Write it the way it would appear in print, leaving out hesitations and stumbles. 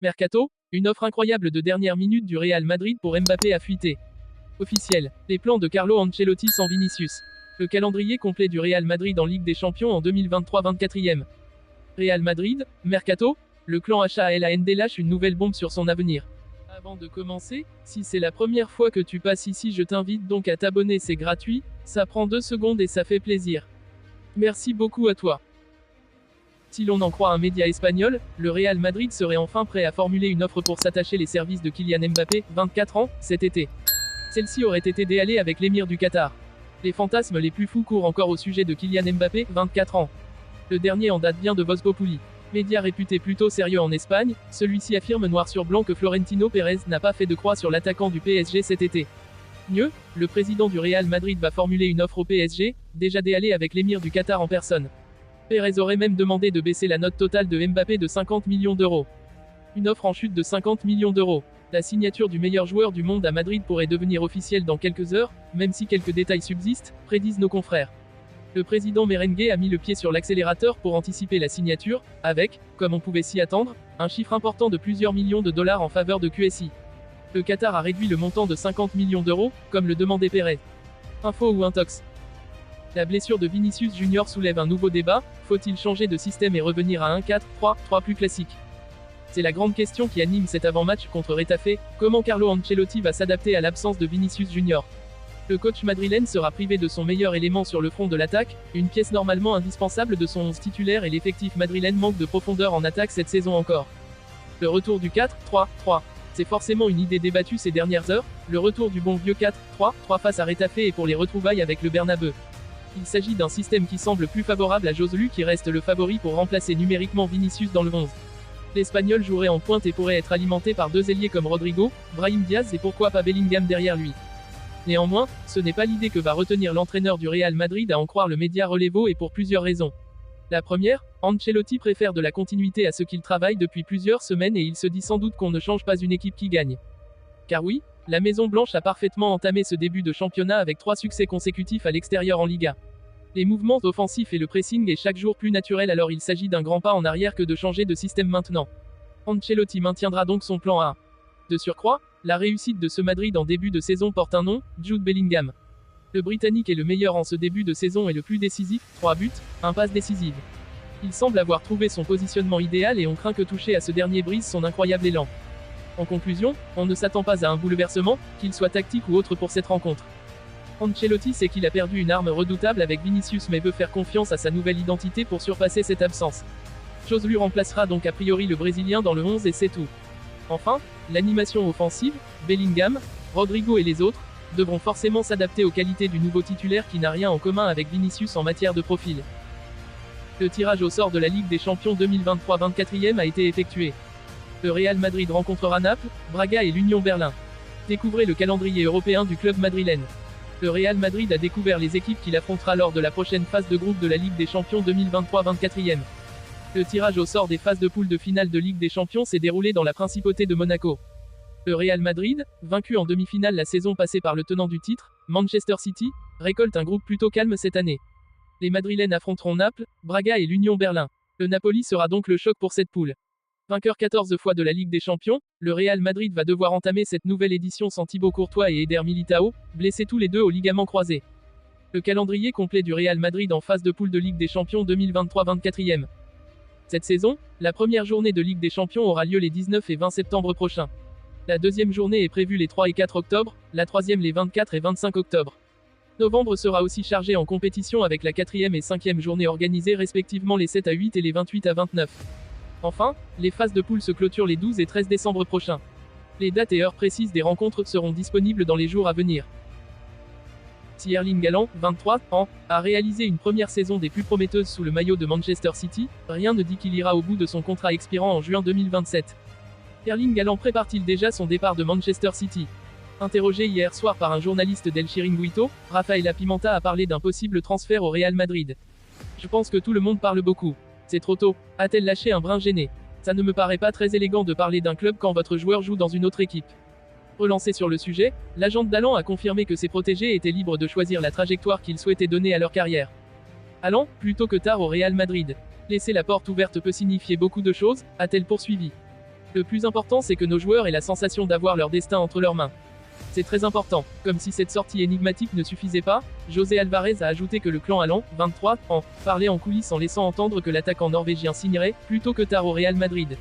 Mercato, une offre incroyable de dernière minute du Real Madrid pour Mbappé a fuité. Officiel, les plans de Carlo Ancelotti sans Vinicius. Le calendrier complet du Real Madrid en Ligue des Champions en 2023 24e. Real Madrid, Mercato, le clan HALAND lâche une nouvelle bombe sur son avenir. Avant de commencer, si c'est la première fois que tu passes ici, je t'invite donc à t'abonner, c'est gratuit, ça prend 2 secondes et ça fait plaisir. Merci beaucoup à toi. Si l'on en croit un média espagnol, le Real Madrid serait enfin prêt à formuler une offre pour s'attacher les services de Kylian Mbappé, 24 ans, cet été. Celle-ci aurait été déalée avec l'émir du Qatar. Les fantasmes les plus fous courent encore au sujet de Kylian Mbappé, 24 ans. Le dernier en date vient de Voz Populi. Média réputé plutôt sérieux en Espagne, celui-ci affirme noir sur blanc que Florentino Pérez n'a pas fait de croix sur l'attaquant du PSG cet été. Mieux, le président du Real Madrid va formuler une offre au PSG, déjà déalée avec l'émir du Qatar en personne. Pérez aurait même demandé de baisser la note totale de Mbappé de 50 millions d'euros. Une offre en chute de 50 millions d'euros. La signature du meilleur joueur du monde à Madrid pourrait devenir officielle dans quelques heures, même si quelques détails subsistent, prédisent nos confrères. Le président merengue a mis le pied sur l'accélérateur pour anticiper la signature, avec, comme on pouvait s'y attendre, un chiffre important de plusieurs millions de dollars en faveur de QSI. Le Qatar a réduit le montant de 50 millions d'euros, comme le demandait Pérez. Info ou intox. La blessure de Vinicius Junior soulève un nouveau débat, faut-il changer de système et revenir à un 4-3-3 plus classique? C'est la grande question qui anime cet avant-match contre Retafe, comment Carlo Ancelotti va s'adapter à l'absence de Vinicius Junior. Le coach madrilène sera privé de son meilleur élément sur le front de l'attaque, une pièce normalement indispensable de son 11 titulaire, et l'effectif madrilène manque de profondeur en attaque cette saison encore. Le retour du 4-3-3. C'est forcément une idée débattue ces dernières heures, le retour du bon vieux 4-3-3 face à Retafe et pour les retrouvailles avec le Bernabeu. Il s'agit d'un système qui semble plus favorable à Joselu qui reste le favori pour remplacer numériquement Vinicius dans le 11. L'Espagnol jouerait en pointe et pourrait être alimenté par deux ailiers comme Rodrigo, Brahim Diaz et pourquoi pas Bellingham derrière lui. Néanmoins, ce n'est pas l'idée que va retenir l'entraîneur du Real Madrid à en croire le média Relevo et pour plusieurs raisons. La première, Ancelotti préfère de la continuité à ce qu'il travaille depuis plusieurs semaines et il se dit sans doute qu'on ne change pas une équipe qui gagne. Car oui, la Maison Blanche a parfaitement entamé ce début de championnat avec 3 succès consécutifs à l'extérieur en Liga. Les mouvements offensifs et le pressing est chaque jour plus naturel, alors il s'agit d'un grand pas en arrière que de changer de système maintenant. Ancelotti maintiendra donc son plan A. De surcroît, la réussite de ce Madrid en début de saison porte un nom, Jude Bellingham. Le Britannique est le meilleur en ce début de saison et le plus décisif, 3 buts, 1 passe décisive. Il semble avoir trouvé son positionnement idéal et on craint que toucher à ce dernier brise son incroyable élan. En conclusion, on ne s'attend pas à un bouleversement, qu'il soit tactique ou autre pour cette rencontre. Ancelotti sait qu'il a perdu une arme redoutable avec Vinicius mais veut faire confiance à sa nouvelle identité pour surpasser cette absence. Joselu remplacera donc a priori le Brésilien dans le 11 et c'est tout. Enfin, l'animation offensive, Bellingham, Rodrigo et les autres, devront forcément s'adapter aux qualités du nouveau titulaire qui n'a rien en commun avec Vinicius en matière de profil. Le tirage au sort de la Ligue des Champions 2023 24e a été effectué. Le Real Madrid rencontrera Naples, Braga et l'Union Berlin. Découvrez le calendrier européen du club madrilène. Le Real Madrid a découvert les équipes qu'il affrontera lors de la prochaine phase de groupe de la Ligue des Champions 2023 24e. Le tirage au sort des phases de poule de finale de Ligue des Champions s'est déroulé dans la principauté de Monaco. Le Real Madrid, vaincu en demi-finale la saison passée par le tenant du titre, Manchester City, récolte un groupe plutôt calme cette année. Les Madrilènes affronteront Naples, Braga et l'Union Berlin. Le Napoli sera donc le choc pour cette poule. Vainqueur 14 fois de la Ligue des Champions, le Real Madrid va devoir entamer cette nouvelle édition sans Thibaut Courtois et Eder Militao, blessés tous les deux au ligament croisé. Le calendrier complet du Real Madrid en phase de poule de Ligue des Champions 2023 24e. Cette saison, la première journée de Ligue des Champions aura lieu les 19 et 20 septembre prochains. La deuxième journée est prévue les 3 et 4 octobre, la troisième les 24 et 25 octobre. Novembre sera aussi chargé en compétition avec la 4e et 5e journée organisées respectivement les 7 à 8 et les 28 à 29. Enfin, les phases de poule se clôturent les 12 et 13 décembre prochains. Les dates et heures précises des rencontres seront disponibles dans les jours à venir. Si Erling Haaland, 23 ans, a réalisé une première saison des plus prometteuses sous le maillot de Manchester City, rien ne dit qu'il ira au bout de son contrat expirant en juin 2027. Erling Haaland prépare-t-il déjà son départ de Manchester City? Interrogé hier soir par un journaliste d'El Chiringuito, Rafaela Pimenta a parlé d'un possible transfert au Real Madrid. Je pense que tout le monde parle beaucoup. C'est trop tôt, a-t-elle lâché un brin gêné. Ça ne me paraît pas très élégant de parler d'un club quand votre joueur joue dans une autre équipe. Relancé sur le sujet, l'agent d'Haaland a confirmé que ses protégés étaient libres de choisir la trajectoire qu'ils souhaitaient donner à leur carrière. Haaland, plutôt que tard au Real Madrid. Laisser la porte ouverte peut signifier beaucoup de choses, a-t-elle poursuivi. Le plus important c'est que nos joueurs aient la sensation d'avoir leur destin entre leurs mains. C'est très important. Comme si cette sortie énigmatique ne suffisait pas, José Alvarez a ajouté que le clan Allan, 23 ans, parlait en coulisses en laissant entendre que l'attaquant norvégien signerait, plus tôt que tard au Real Madrid.